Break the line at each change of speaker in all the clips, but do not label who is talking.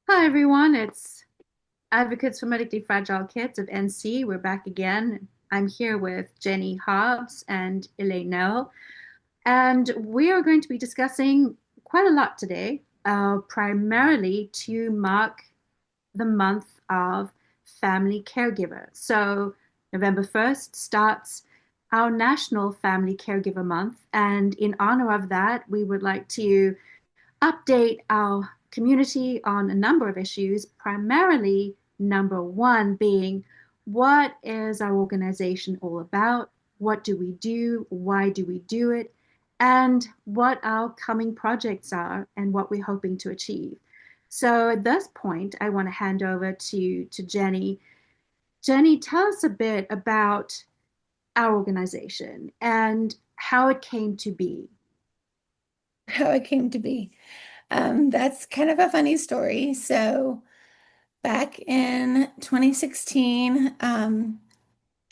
Hi everyone, it's Advocates for Medically Fragile Kids of NC. We're back again. I'm here with Jenny Hobbs and Elaine Nell, and we are going to be discussing quite a lot today, primarily to mark the month of family caregiver. So, November 1st starts our National Family Caregiver Month, and in honor of that, we would like to update our community on a number of issues, primarily number one being what is our organization all about? What do we do? Why do we do it? And what our coming projects are and what we're hoping to achieve. So at this point, I want to hand over to Jenny. Jenny, tell us a bit about our organization and how it came to be.
How it came to be. That's kind of a funny story. So back in 2016,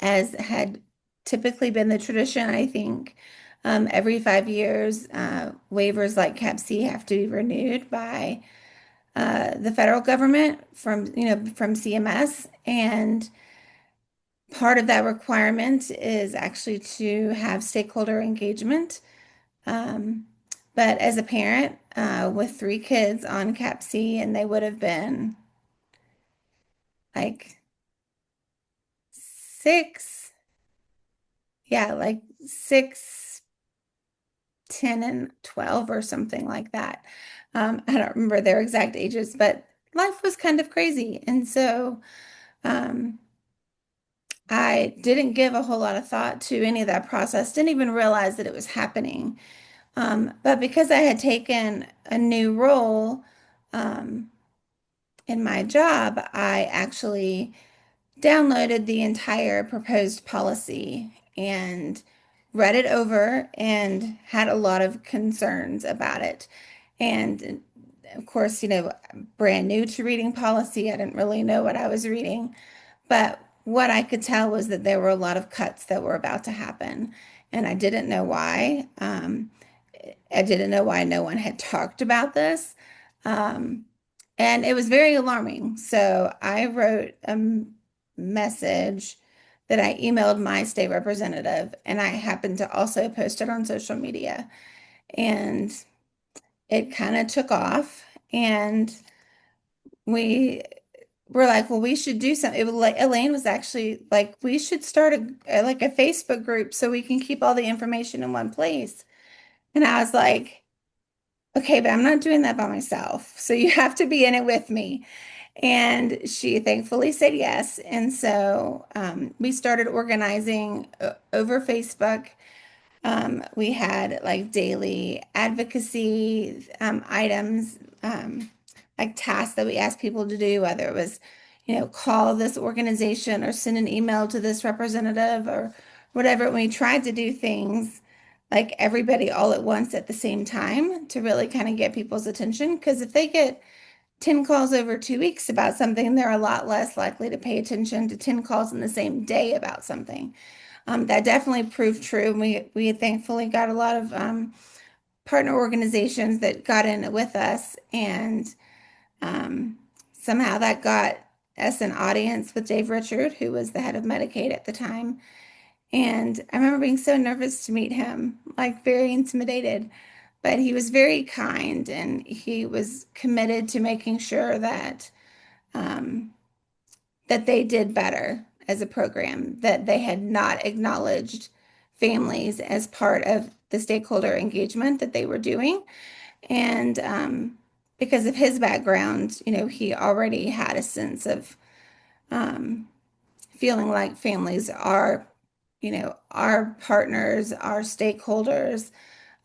as had typically been the tradition, I think every 5 years, waivers like Cap C have to be renewed by the federal government from CMS. And part of that requirement is actually to have stakeholder engagement. Um, but as a parent with three kids on Cap C, and they would have been like six, yeah, like 6, 10, and 12 or something like that. I don't remember their exact ages, but life was kind of crazy. And so um, I didn't give a whole lot of thought to any of that process, didn't even realize that it was happening. But because I had taken a new role, um, in my job, I actually downloaded the entire proposed policy and read it over and had a lot of concerns about it. And of course, brand new to reading policy, I didn't really know what I was reading. But what I could tell was that there were a lot of cuts that were about to happen. And I didn't know why. I didn't know why no one had talked about this. Um, and it was very alarming. So I wrote a message that I emailed my state representative, and I happened to also post it on social media. And it kind of took off. And we were like, well, we should do something. It was like Elaine was actually like, we should start a Facebook group so we can keep all the information in one place. And I was like, okay, but I'm not doing that by myself. So you have to be in it with me. And she thankfully said yes. And so we started organizing over Facebook. We had like daily advocacy items, like tasks that we asked people to do, whether it was, call this organization or send an email to this representative or whatever. We tried to do things like everybody all at once at the same time to really kind of get people's attention. Because if they get 10 calls over 2 weeks about something, they're a lot less likely to pay attention to 10 calls in the same day about something. That definitely proved true. We thankfully got a lot of partner organizations that got in with us, and um, somehow that got us an audience with Dave Richard, who was the head of Medicaid at the time. And I remember being so nervous to meet him, like very intimidated, but he was very kind and he was committed to making sure um, that they did better as a program, that they had not acknowledged families as part of the stakeholder engagement that they were doing. And because of his background, he already had a sense of um, feeling like families are, our partners, our stakeholders.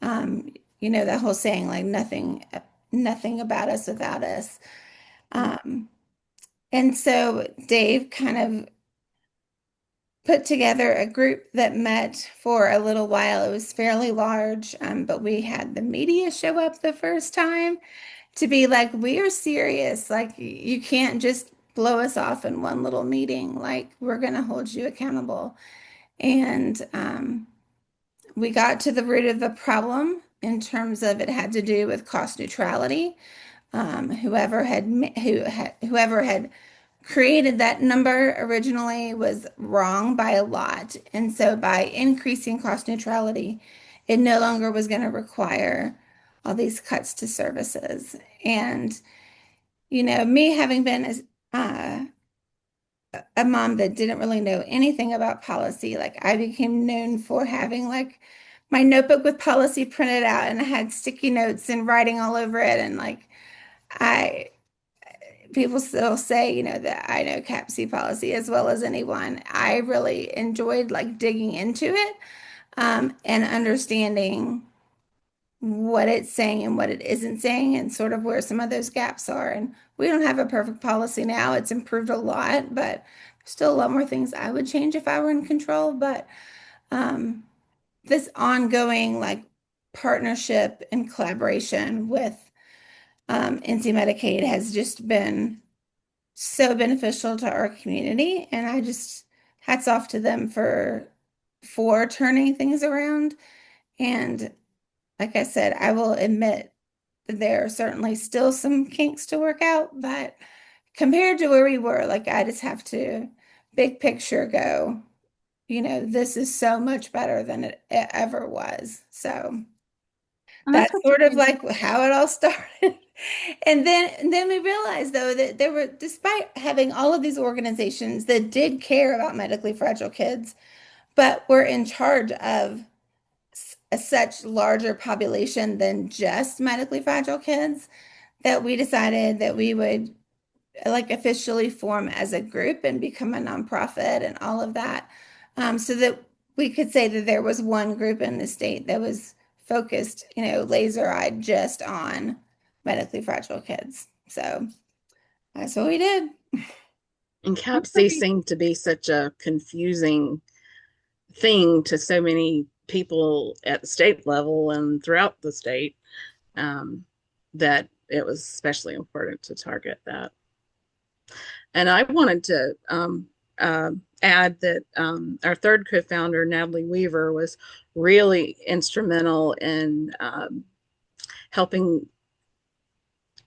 Um, that whole saying, like nothing about us without us. Um, and so Dave kind of put together a group that met for a little while. It was fairly large, but we had the media show up the first time to be like, we are serious. Like, you can't just blow us off in one little meeting. Like, we're going to hold you accountable. And we got to the root of the problem in terms of it had to do with cost neutrality. Whoever had created that number originally was wrong by a lot. And so by increasing cost neutrality, it no longer was going to require all these cuts to services. And, me having been a mom that didn't really know anything about policy, like I became known for having like my notebook with policy printed out and I had sticky notes and writing all over it. And like, I, people still say, that I know CAPC policy as well as anyone. I really enjoyed like digging into it, and understanding what it's saying and what it isn't saying and sort of where some of those gaps are. And we don't have a perfect policy now. It's improved a lot, but still a lot more things I would change if I were in control. But um, this ongoing like partnership and collaboration with NC Medicaid has just been so beneficial to our community. And I just hats off to them for turning things around. And like I said, I will admit that there are certainly still some kinks to work out, but compared to where we were, like I just have to big picture go, this is so much better than it ever was. So
And that's
that's
what
sort of
you
like how it all started. And then we realized though that there were, despite having all of these organizations that did care about medically fragile kids, but were in charge of a such larger population than just medically fragile kids, that we decided that we would like officially form as a group and become a nonprofit and all of that, so that we could say that there was one group in the state that was focused, laser-eyed just on medically fragile kids. So that's what we did.
know,
And
that's
CAPC
pretty.
seemed to be such a confusing thing to so many people at the state level and throughout the state, um, that it was especially important to target that. And I wanted to add that our third co-founder, Natalie Weaver, was really instrumental in helping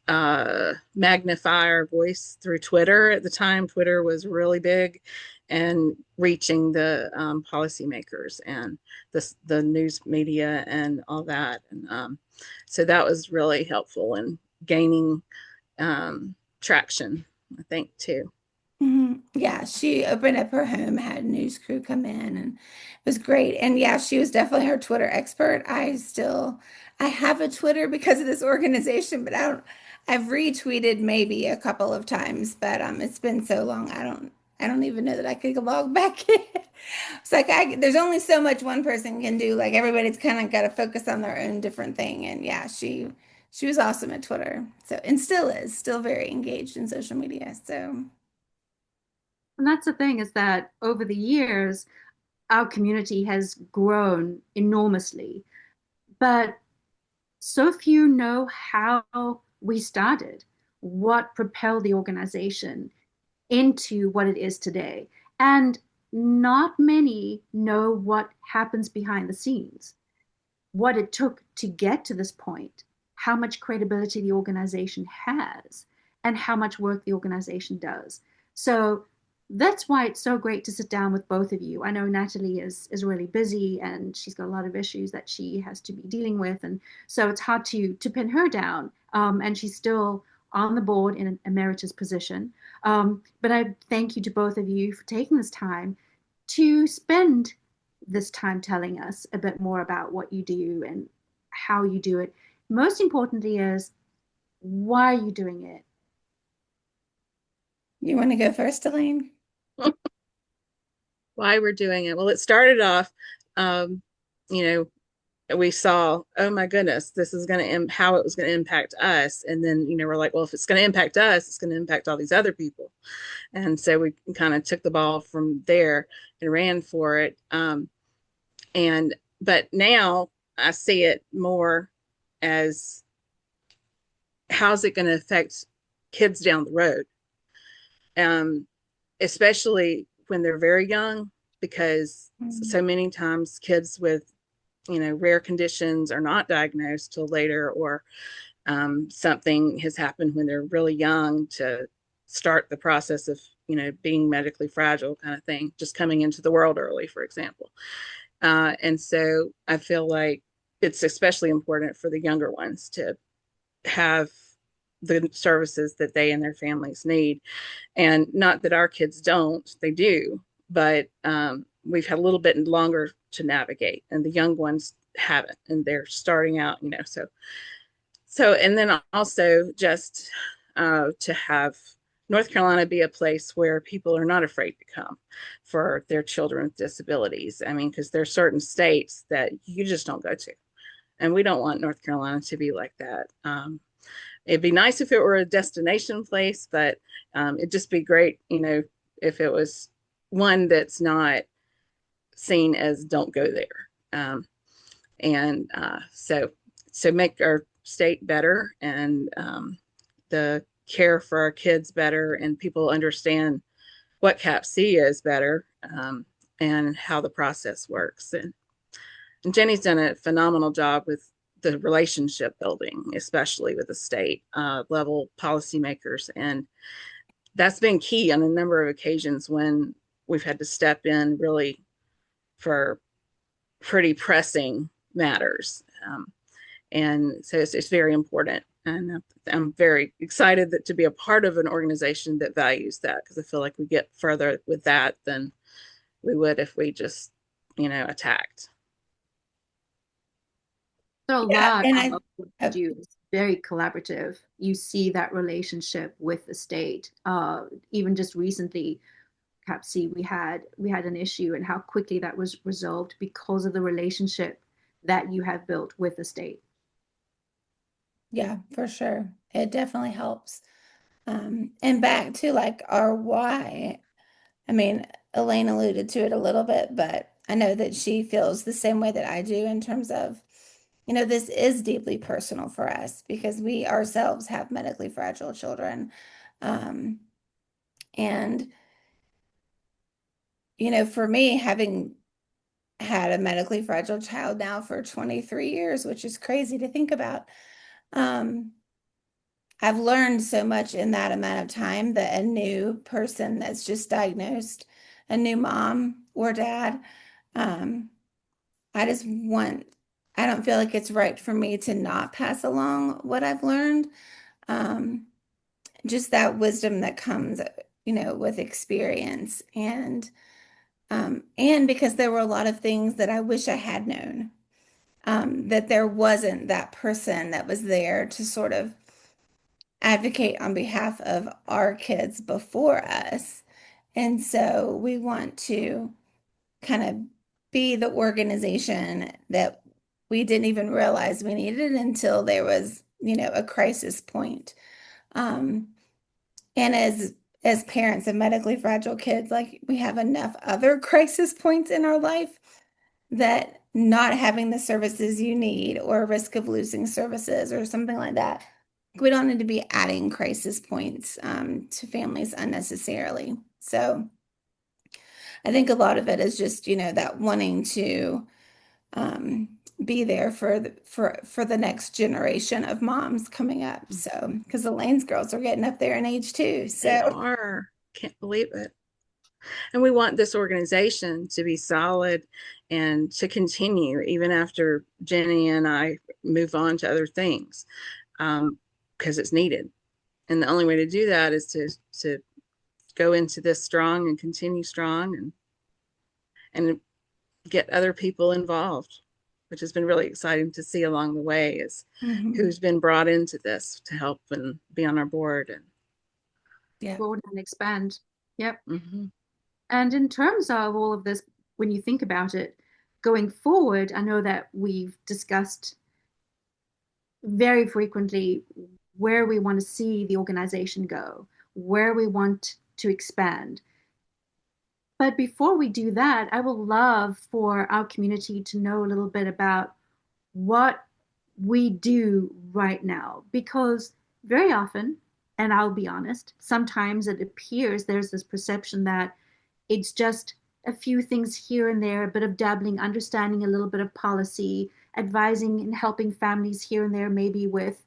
magnify our voice through Twitter. At the time, Twitter was really big, and reaching the policymakers and the news media and all that. And so that was really helpful in gaining traction, I think, too.
Yeah, she opened up her home, had a news crew come in, and it was great. And yeah, she was definitely our Twitter expert. I have a Twitter because of this organization, but I've retweeted maybe a couple of times, but it's been so long, I don't even know that I could log back in. It's like there's only so much one person can do. Like everybody's kind of got to focus on their own different thing. And yeah, she was awesome at Twitter. So, and still is, still very engaged in social media. So.
And that's the thing is that over the years, our community has grown enormously, but so few know how we started, what propelled the organization into what it is today. And not many know what happens behind the scenes, what it took to get to this point, how much credibility the organization has, and how much work the organization does. So that's why it's so great to sit down with both of you. I know Natalie is really busy and she's got a lot of issues that she has to be dealing with, and so it's hard to pin her down. And she's still on the board in an emeritus position. But I thank you to both of you for taking this time to spend this time telling us a bit more about what you do and how you do it. Most importantly is why are you doing it?
You want to go first, Elaine?
Why we're doing it? Well, it started off, um, you we saw, oh my goodness, this is going to how it was going to impact us. And then, we're like, well, if it's going to impact us, it's going to impact all these other people. And so we kind of took the ball from there and ran for it. But now I see it more as, how's it going to affect kids down the road? Um, Especially when they're very young, because
Mm.
so many times kids with, rare conditions are not diagnosed till later, or something has happened when they're really young to start the process of, being medically fragile kind of thing, just coming into the world early, for example. And so I feel like it's especially important for the younger ones to have the services that they and their families need. And not that our kids don't, they do, but we've had a little bit longer to navigate, and the young ones haven't, and they're starting out, and then also just to have North Carolina be a place where people are not afraid to come for their children with disabilities. I mean, because there are certain states that you just don't go to. And we don't want North Carolina to be like that. It'd be nice if it were a destination place, but it'd just be great, if it was one that's not seen as don't go there. And so make our state better, and the care for our kids better, and people understand what CAPC is better, and how the process works. And Jenny's done a phenomenal job with the relationship building, especially with the state level policymakers. And that's been key on a number of occasions when we've had to step in really for pretty pressing matters. And so it's very important. And I'm very excited to be a part of an organization that values that, because I feel like we get further with that than we would if we just, attacked.
So a
Yeah,
lot
and
of what you do is very collaborative. You see that relationship with the state. Even just recently, Cap C, we had an issue, and how quickly that was resolved because of the relationship that you have built with the state.
yeah, for sure. It definitely helps. And back to like our why. I mean, Elaine alluded to it a little bit, but I know that she feels the same way that I do in terms of, this is deeply personal for us because we ourselves have medically fragile children. Um, and, for me, having had a medically fragile child now for 23 years, which is crazy to think about, um, I've learned so much in that amount of time that a new person that's just diagnosed, a new mom or dad, um, I just want, I don't feel like it's right for me to not pass along what I've learned. Um, just that wisdom that comes, with experience and because there were a lot of things that I wish I had known, that there wasn't that person that was there to sort of advocate on behalf of our kids before us. And so we want to kind of be the organization that we didn't even realize we needed until there was, a crisis point. Um, and as parents of medically fragile kids, like we have enough other crisis points in our life that not having the services you need or risk of losing services or something like that, we don't need to be adding crisis points to families unnecessarily. So I think a lot of it is just, that wanting to um, be there for the next generation of moms coming up. So, because Elaine's girls are getting up there in age too.
They
So,
are. Can't believe it. And we want this organization to be solid and to continue even after Jenny and I move on to other things, because it's needed. And the only way to do that is to go into this strong and continue strong, and get other people involved, which has been really exciting to see along the way, is
mhm.
who's been brought into this to help and be on our board. And
Yeah.
Broaden and expand. Yep.
mm-hmm.
And in terms of all of this, when you think about it, going forward, I know that we've discussed very frequently where we want to see the organization go, where we want to expand. But before we do that, I would love for our community to know a little bit about what we do right now, because very often, and I'll be honest, sometimes it appears there's this perception that it's just a few things here and there, a bit of dabbling, understanding a little bit of policy, advising and helping families here and there, maybe with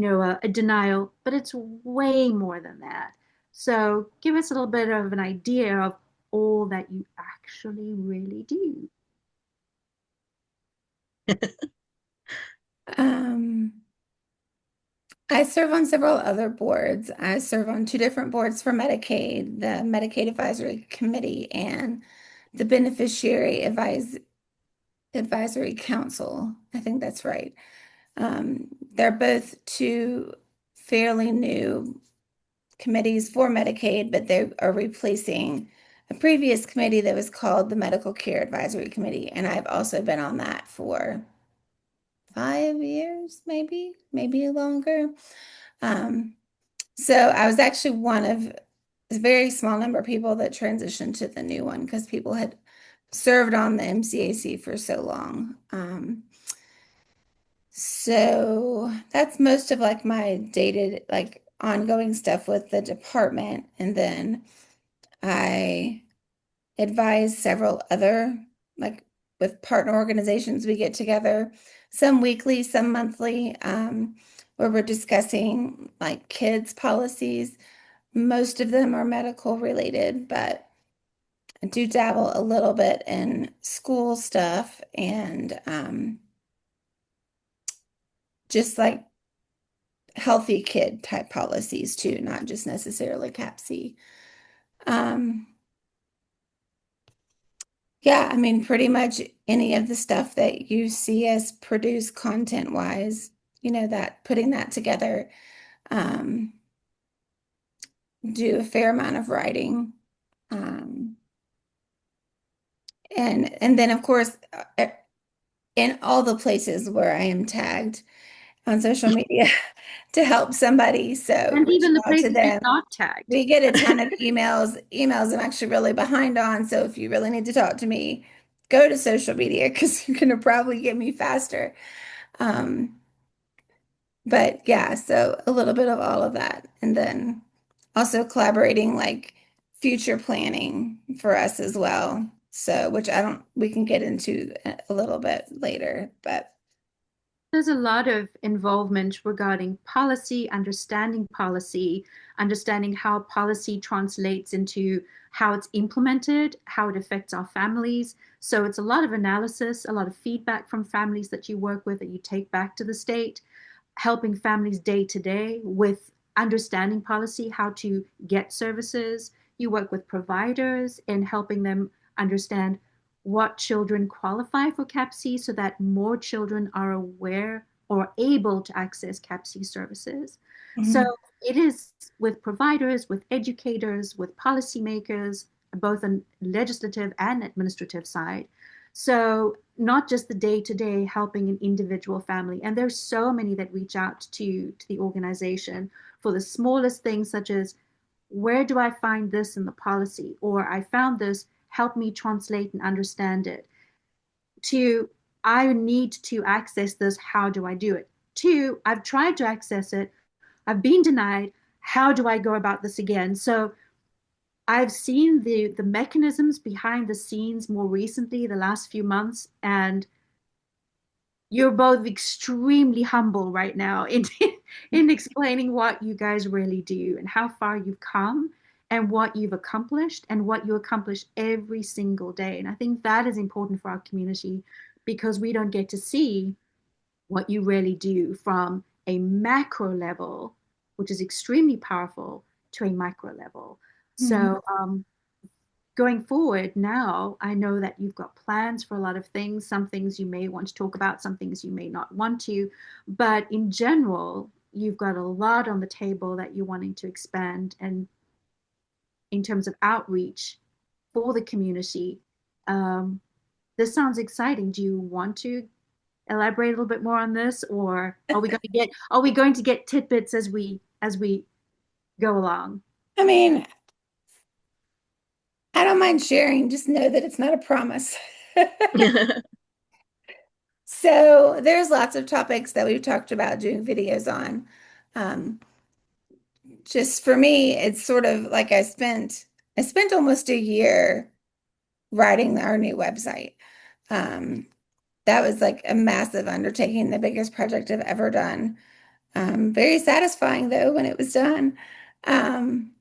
a denial, but it's way more than that. So give us a little bit of an idea of all that you actually really do.
Um, I serve on several other boards. I serve on two different boards for Medicaid, the Medicaid Advisory Committee and the Advisory Council. I think that's right. They're both two fairly new committees for Medicaid, but they are replacing a previous committee that was called the Medical Care Advisory Committee. And I've also been on that for 5 years, maybe longer. Um, so I was actually one of a very small number of people that transitioned to the new one because people had served on the MCAC for so long. So that's most of like my dated, like ongoing stuff with the department. And then I advise several other, like with partner organizations, we get together, some weekly, some monthly, where we're discussing like kids' policies. Most of them are medical related, but I do dabble a little bit in school stuff and just like healthy kid type policies too, not just necessarily CAPC. Um, yeah, I mean, pretty much any of the stuff that you see us produce content wise, that putting that together, um, do a fair amount of writing. Um, and then of course, in all the places where I am tagged on social media to help somebody, so
And even
reaching
the
out to
places you're
them.
not tagged.
We get a ton of emails I'm actually really behind on. So if you really need to talk to me, go to social media because you're gonna probably get me faster. Um, but yeah, so a little bit of all of that. And then also collaborating like future planning for us as well. So which we can get into a little bit later, but
There's a lot of involvement regarding policy, understanding how policy translates into how it's implemented, how it affects our families. So it's a lot of analysis, a lot of feedback from families that you work with that you take back to the state, helping families day to day with understanding policy, how to get services. You work with providers in helping them understand what children qualify for CAPC so that more children are aware or able to access CAPC services. So
mhm,
it is with providers, with educators, with policymakers, both on legislative and administrative side. So not just the day to day helping an individual family. And there's so many that reach out to the organization for the smallest things, such as where do I find this in the policy? Or I found this, help me translate and understand it. To I need to access this, how do I do it? Two, I've tried to access it, I've been denied, how do I go about this again? So I've seen the mechanisms behind the scenes more recently, the last few months, and you're both extremely humble right now in in explaining what you guys really do and how far you've come and what you've accomplished and what you accomplish every single day. And I think that is important for our community because we don't get to see what you really do from a macro level, which is extremely powerful, to a micro level.
mhm.
So going forward now, I know that you've got plans for a lot of things. Some things you may want to talk about, some things you may not want to. But in general, you've got a lot on the table that you're wanting to expand and in terms of outreach for the community. Um, this sounds exciting. Do you want to elaborate a little bit more on this, or are we going to get tidbits as we go along?
I mean, I don't mind sharing, just know that it's not a promise. So there's lots of topics that we've talked about doing videos on. Um, just for me, it's sort of like I spent almost a year writing our new website. Um, that was like a massive undertaking, the biggest project I've ever done. Very satisfying though when it was done. Um,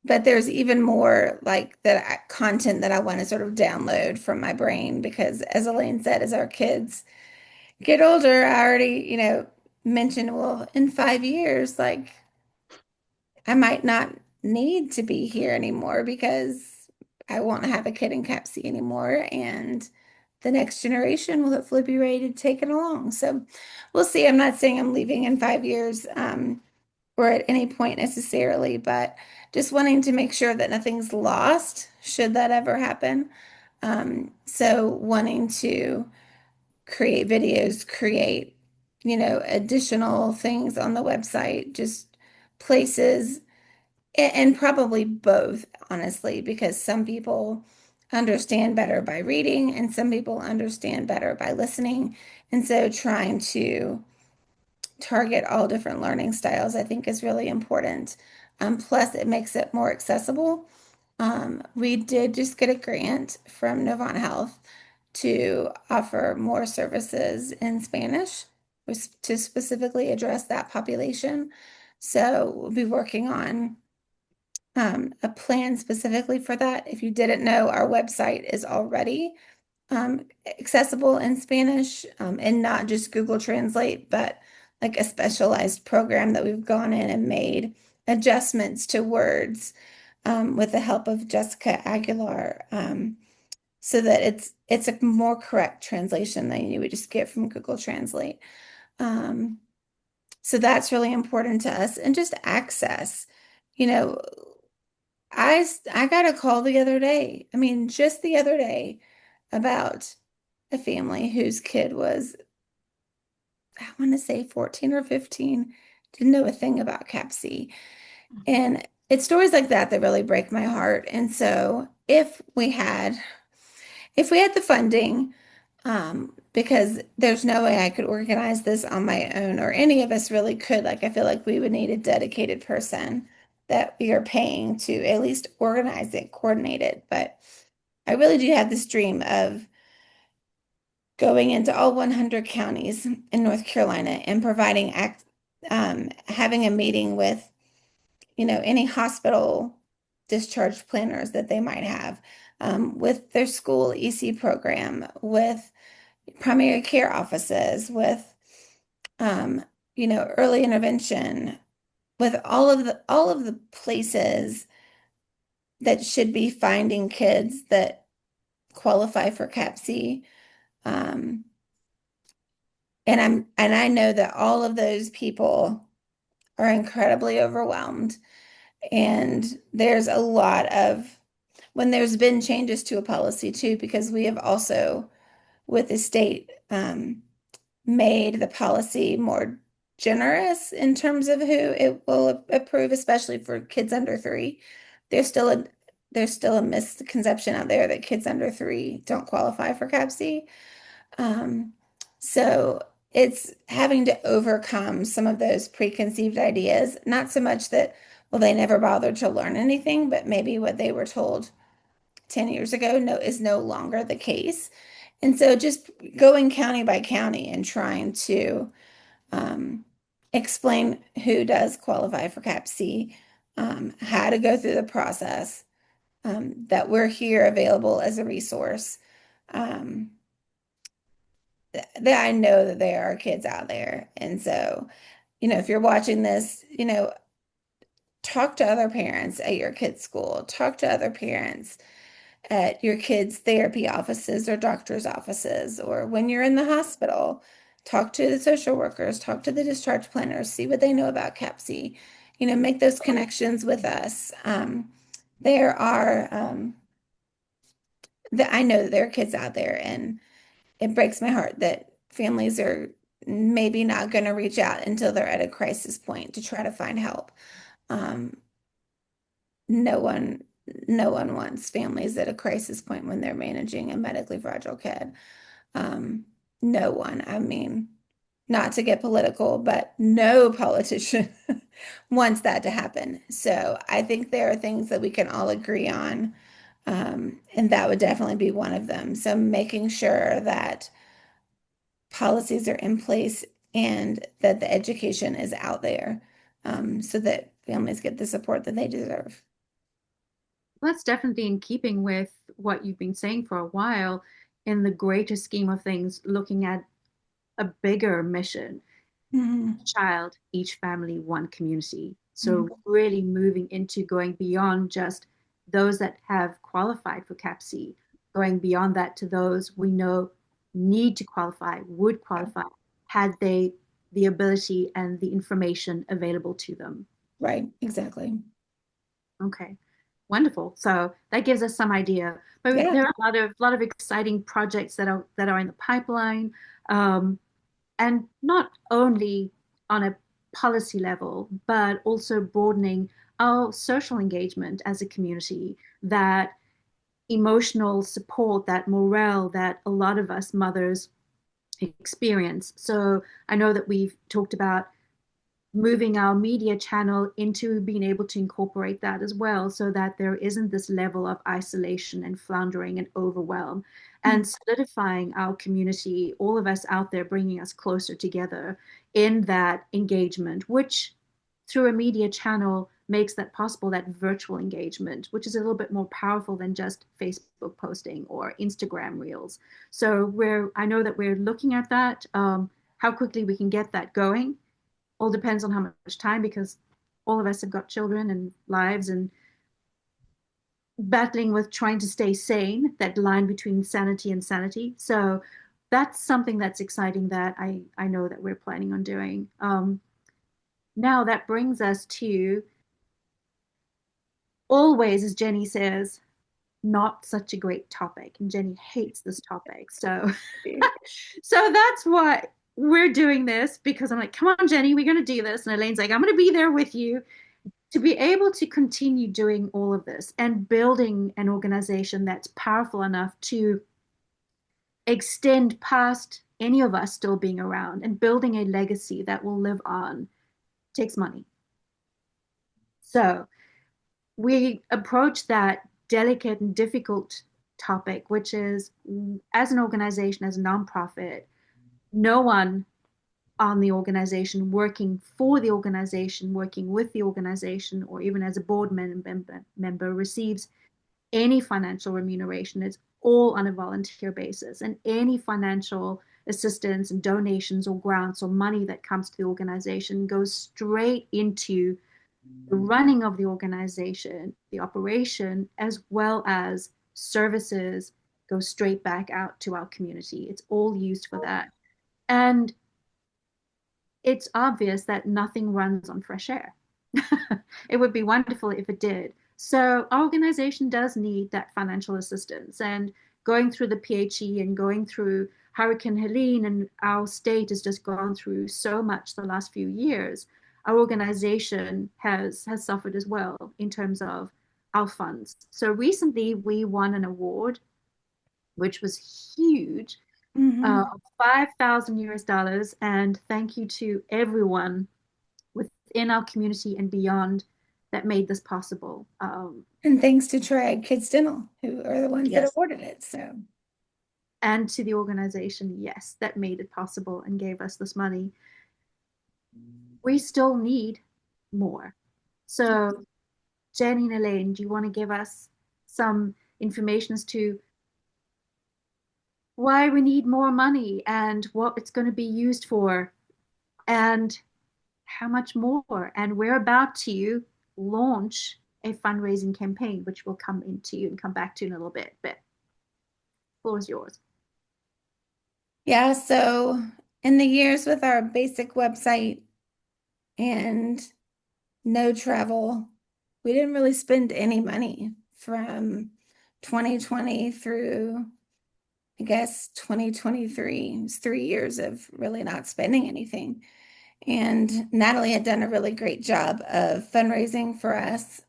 but there's even more like that content that I want to sort of download from my brain because, as Elaine said, as our kids get older, I already, mentioned, well, in 5 years, like I might not need to be here anymore because I won't have a kid in Cap C anymore, and the next generation will hopefully be ready to take it along. So we'll see. I'm not saying I'm leaving in 5 years, or at any point necessarily, but just wanting to make sure that nothing's lost should that ever happen. So wanting to create videos, create, additional things on the website, just places, and probably both, honestly, because some people understand better by reading and some people understand better by listening. And so trying to target all different learning styles, I think is really important. Plus, it makes it more accessible. We did just get a grant from Novant Health to offer more services in Spanish to specifically address that population. So we'll be working on a plan specifically for that. If you didn't know, our website is already accessible in Spanish, and not just Google Translate, but like a specialized program that we've gone in and made adjustments to words, with the help of Jessica Aguilar, so that it's a more correct translation than you would just get from Google Translate. Um, so that's really important to us, and just access. You know, I got a call the other day. I mean, just the other day about a family whose kid was, I want to say 14 or 15, didn't know a thing about Cap C. And it's stories like that that really break my heart. And so if we had the funding, because there's no way I could organize this on my own, or any of us really could. Like, I feel like we would need a dedicated person that we are paying to at least organize it, coordinate it. But I really do have this dream of going into all 100 counties in North Carolina and having a meeting with, any hospital discharge planners that they might have, with their school EC program, with primary care offices, with, um, early intervention, with all of the places that should be finding kids that qualify for CAPC. Um, and I know that all of those people are incredibly overwhelmed. And there's a lot of when there's been changes to a policy too, because we have also, with the state, made the policy more generous in terms of who it will approve, especially for kids under 3. There's still a there's still a misconception out there that kids under 3 don't qualify for CAPC. Um, so it's having to overcome some of those preconceived ideas, not so much that, well, they never bothered to learn anything, but maybe what they were told 10 years ago is no longer the case. And so just going county by county and trying to, um, explain who does qualify for Cap C, how to go through the process, that we're here available as a resource. Um, that I know that there are kids out there. And so, if you're watching this, talk to other parents at your kids' school, talk to other parents at your kids' therapy offices or doctor's offices, or when you're in the hospital, talk to the social workers, talk to the discharge planners, see what they know about CAPC, make those connections with us. There are, I know that there are kids out there, and it breaks my heart that families are maybe not going to reach out until they're at a crisis point to try to find help. Um, no one, no one wants families at a crisis point when they're managing a medically fragile kid. Um, no one. I mean, not to get political, but no politician wants that to happen. So I think there are things that we can all agree on, and that would definitely be one of them. So making sure that policies are in place and that the education is out there, so that families get the support that they deserve.
That's definitely in keeping with what you've been saying for a while in the greater scheme of things, looking at a bigger mission.
Mhm.
Child, each family, one community. So
Mhm.
really moving into going beyond just those that have qualified for CAPC, going beyond that to those we know need to qualify, would qualify, had they the ability and the information available to them.
Right, exactly.
Okay, wonderful. So that gives us some idea. But
Yeah.
there are a lot of exciting projects that are in the pipeline. Um, and not only on a policy level, but also broadening our social engagement as a community, that emotional support, that morale that a lot of us mothers experience. So I know that we've talked about moving our media channel into being able to incorporate that as well so that there isn't this level of isolation and floundering and overwhelm,
Mhm.
and solidifying our community, all of us out there, bringing us closer together in that engagement, which through a media channel makes that possible, that virtual engagement, which is a little bit more powerful than just Facebook posting or Instagram reels. So I know that we're looking at that, how quickly we can get that going all depends on how much time, because all of us have got children and lives and battling with trying to stay sane, that line between sanity and sanity. So that's something that's exciting that I know that we're planning on doing. Now that brings us to always, as Jenny says, not such a great topic. And Jenny hates this topic. So so that's why we're doing this, because I'm like, come on, Jenny, we're going to do this. And Elaine's like, I'm going to be there with you. To be able to continue doing all of this and building an organization that's powerful enough to extend past any of us still being around and building a legacy that will live on takes money. So we approach that delicate and difficult topic, which is, as an organization, as a nonprofit, no one on the organization, working for the organization, working with the organization, or even as a board member receives any financial remuneration. It's all on a volunteer basis. And any financial assistance and donations or grants or money that comes to the organization goes straight into the running of the organization, the operation, as well as services go straight back out to our community. It's all used for that. And it's obvious that nothing runs on fresh air. It would be wonderful if it did. So our organization does need that financial assistance. And going through the PHE and going through Hurricane Helene, and our state has just gone through so much the last few years. Our organization has suffered as well in terms of our funds. So recently we won an award, which was huge,
Mhm.
5,000 US dollars. And thank you to everyone within our community and beyond that made this possible.
And thanks to Triad Kids Dental, who are the ones that
Yes.
awarded it. So,
And to the organization, yes, that made it possible and gave us this money. We still need more. So, Jenny and Elaine, do you want to give us some information as to why we need more money and what it's going to be used for and how much more? And we're about to launch a fundraising campaign, which we'll come into and come back to in a little bit. But the floor is yours.
yeah, so in the years with our basic website and no travel, we didn't really spend any money from 2020 through, I guess, 2023. It's 3 years of really not spending anything. And Natalie had done a really great job of fundraising for us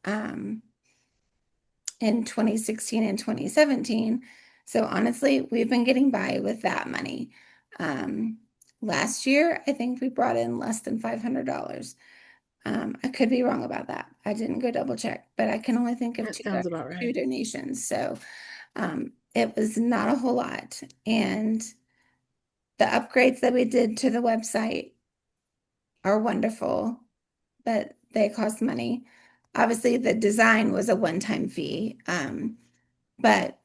in 2016 and 2017. So honestly, we've been getting by with that money. Um, Last year, I think we brought in less than $500. I could be wrong about that. I didn't go double check, but I can only think of
That sounds about
two
right.
donations. So it was not a whole lot. And the upgrades that we did to the website are wonderful, but they cost money. Obviously, the design was a one-time fee. But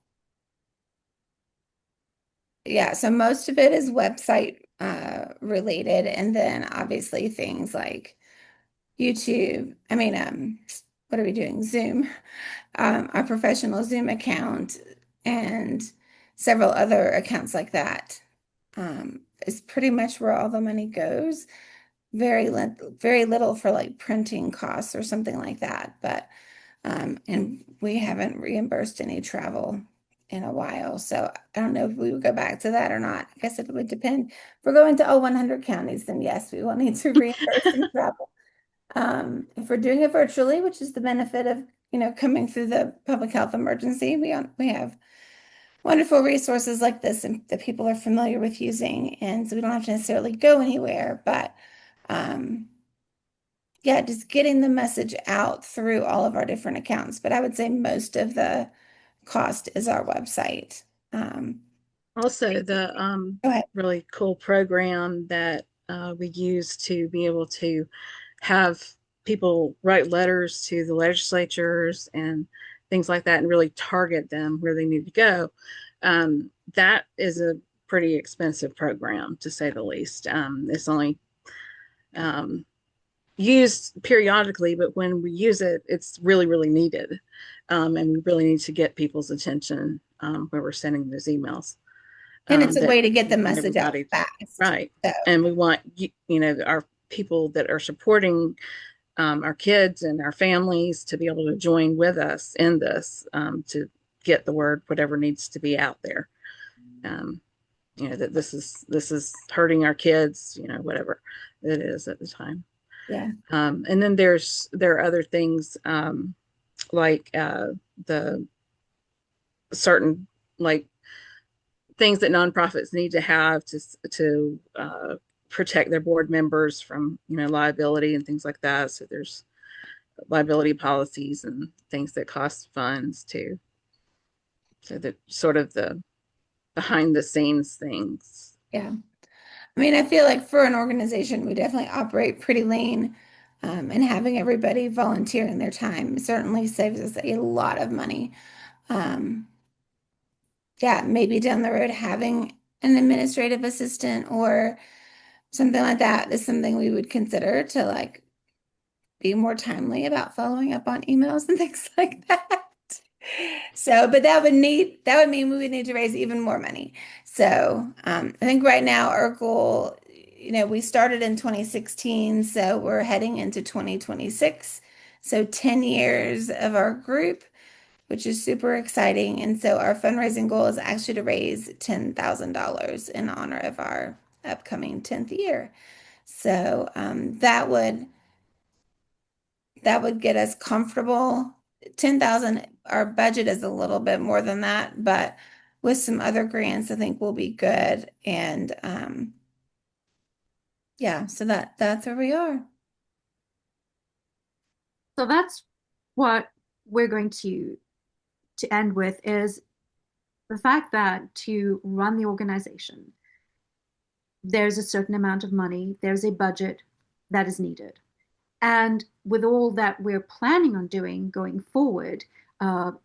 yeah, so most of it is website related, and then obviously things like YouTube. I mean, what are we doing? Zoom, our professional Zoom account, and several other accounts like that. Is pretty much where all the money goes. Very little for like printing costs or something like that. But and we haven't reimbursed any travel in a while. So I don't know if we would go back to that or not. I guess it would depend. If we're going to all 100 counties, then yes, we will need to reimburse some travel. If we're doing it virtually, which is the benefit of, coming through the public health emergency, we have wonderful resources like this and that people are familiar with using, and so we don't have to necessarily go anywhere. But um, yeah, just getting the message out through all of our different accounts. But I would say most of the cost is our website. Um,
Also, the
Go ahead.
really cool program that we use to be able to have people write letters to the legislatures and things like that and really target them where they need to go. That is a pretty expensive program, to say the least. It's only um, used periodically, but when we use it, it's really, really needed. And we really need to get people's attention where we're sending those emails
And it's a
that
way to get
we
the
want
message out
everybody to,
fast.
right.
So
And we want, our people that are supporting our kids and our families to be able to join with us in this to get the word, whatever needs to be out there. Um, that this is hurting our kids, whatever it is at the time.
yeah.
And then there are other things like the certain like things that nonprofits need to have to protect their board members from liability and things like that. So there's liability policies and things that cost funds too. So that sort of the behind the scenes things.
Yeah. I mean, I feel like for an organization, we definitely operate pretty lean. And having everybody volunteering their time certainly saves us a lot of money. Um, yeah, maybe down the road, having an administrative assistant or something like that is something we would consider to like be more timely about following up on emails and things like that. So, but that would mean we would need to raise even more money. So, I think right now our goal, we started in 2016, so we're heading into 2026. So 10 years of our group, which is super exciting. And so our fundraising goal is actually to raise $10,000 in honor of our upcoming 10th year. So, that would get us comfortable. 10,000, our budget is a little bit more than that, but with some other grants, I think we'll be good. And yeah, so that's where we are.
So that's what we're going to end with is the fact that to run the organization, there's a certain amount of money, there's a budget that is needed. And with all that we're planning on doing going forward,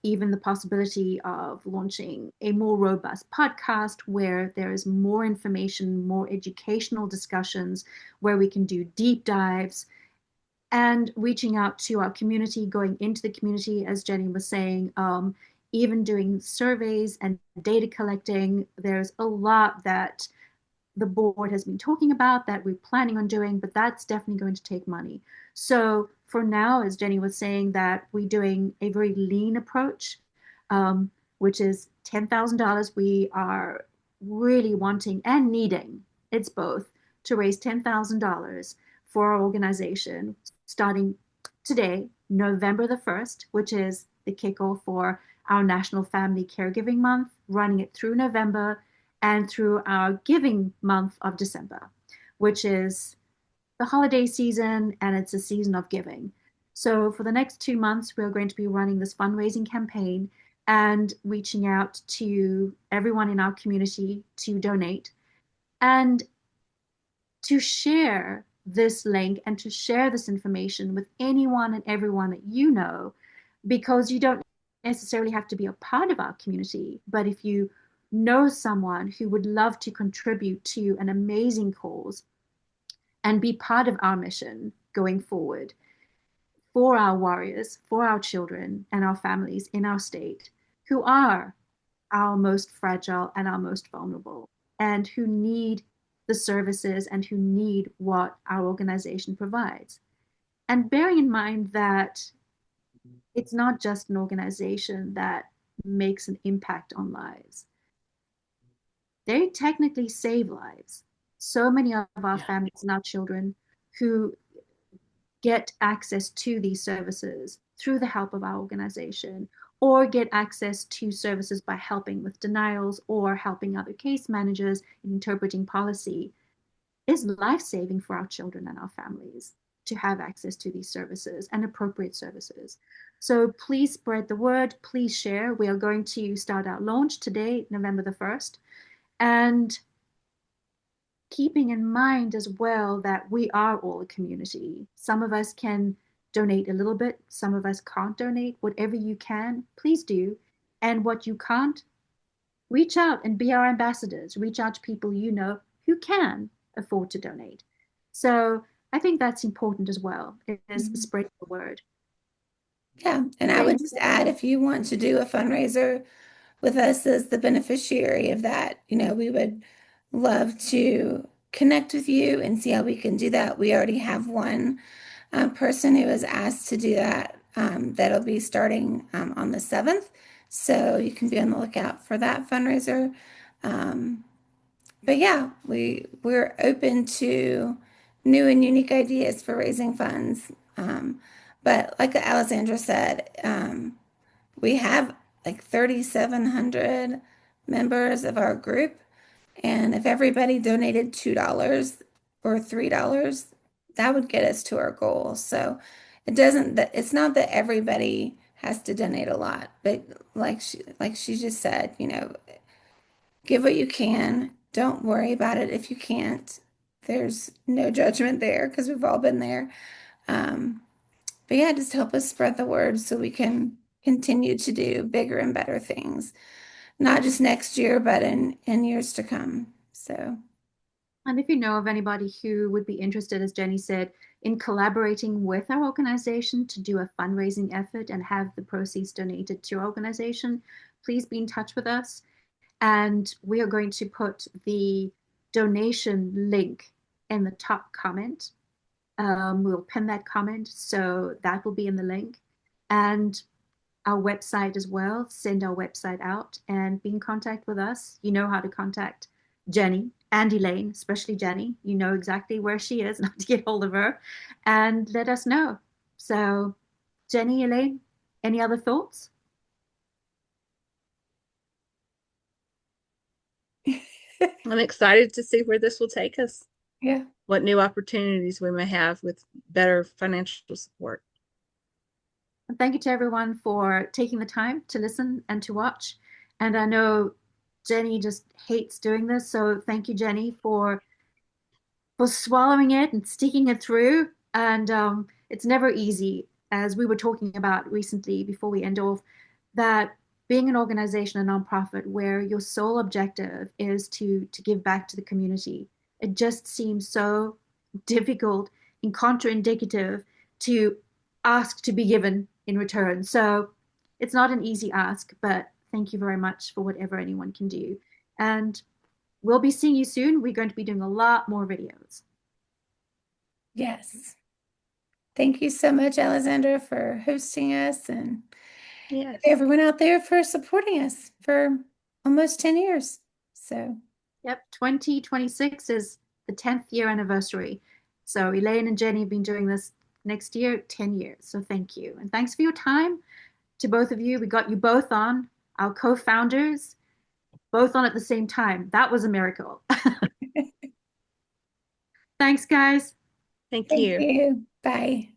even the possibility of launching a more robust podcast where there is more information, more educational discussions, where we can do deep dives, and reaching out to our community, going into the community, as Jenny was saying, even doing surveys and data collecting. There's a lot that the board has been talking about that we're planning on doing, but that's definitely going to take money. So for now, as Jenny was saying, that we're doing a very lean approach, which is $10,000. We are really wanting and needing, it's both, to raise $10,000 for our organization starting today, November the 1st, which is the kickoff for our National Family Caregiving Month, running it through November and through our giving month of December, which is the holiday season and it's a season of giving. So for the next 2 months, we're going to be running this fundraising campaign and reaching out to everyone in our community to donate and to share this link and to share this information with anyone and everyone that you know, because you don't necessarily have to be a part of our community. But if you know someone who would love to contribute to an amazing cause and be part of our mission going forward for our warriors, for our children and our families in our state who are our most fragile and our most vulnerable, and who need the services and who need what our organization provides. And bearing in mind that it's not just an organization that makes an impact on lives, they technically save lives. So many of our
Yeah.
families and our children who get access to these services through the help of our organization, or get access to services by helping with denials or helping other case managers in interpreting policy, is life-saving for our children and our families to have access to these services and appropriate services. So please spread the word, please share. We are going to start our launch today, November the 1st. And keeping in mind as well that we are all a community. Some of us can donate a little bit, some of us can't donate. Whatever you can, please do. And what you can't, reach out and be our ambassadors. Reach out to people you know who can afford to donate. So I think that's important as well, is
Mhm.
spreading the word.
Yeah, and I would
Elaine?
just add, if you want to do a fundraiser with us as the beneficiary of that, we would love to connect with you and see how we can do that. We already have one person who was asked to do that. That'll be starting on the 7th. So you can be on the lookout for that fundraiser. Um, but yeah, we're open to new and unique ideas for raising funds. But like Alexandra said, we have like 3,700 members of our group. And if everybody donated $2 or $3, that would get us to our goal. So it's not that everybody has to donate a lot, but like she just said, give what you can. Don't worry about it if you can't. There's no judgment there because we've all been there. Um, but yeah, just help us spread the word so we can continue to do bigger and better things, not just next year, but in years to come. So,
And if you know of anybody who would be interested, as Jenny said, in collaborating with our organization to do a fundraising effort and have the proceeds donated to our organization, please be in touch with us. And we are going to put the donation link in the top comment. We'll pin that comment, so that will be in the link. And our website as well, send our website out and be in contact with us. You know how to contact Jenny and Elaine, especially Jenny. You know exactly where she is and how to get hold of her, and let us know. So, Jenny, Elaine, any other thoughts?
I'm excited to see where this will take us,
yeah.
what new opportunities we may have with better financial support.
And thank you to everyone for taking the time to listen and to watch. And I know Jenny just hates doing this, so thank you, Jenny, for swallowing it and sticking it through. And it's never easy, as we were talking about recently before we end off, that being an organization, a nonprofit, where your sole objective is to give back to the community, it just seems so difficult and contraindicative to ask to be given in return. So it's not an easy ask, but thank you very much for whatever anyone can do. And we'll be seeing you soon. We're going to be doing a lot more videos.
Yes. Thank you so much, Alexandra, for hosting us and
Yes.
everyone out there for supporting us for almost 10 years. So,
Yep, 2026 is the 10th year anniversary. So Elaine and Jenny have been doing this next year, 10 years. So thank you. And thanks for your time to both of you. We got you both on, our co-founders, both on at the same time. That was a miracle. Thanks, guys.
Thank
thank
you.
you. Bye.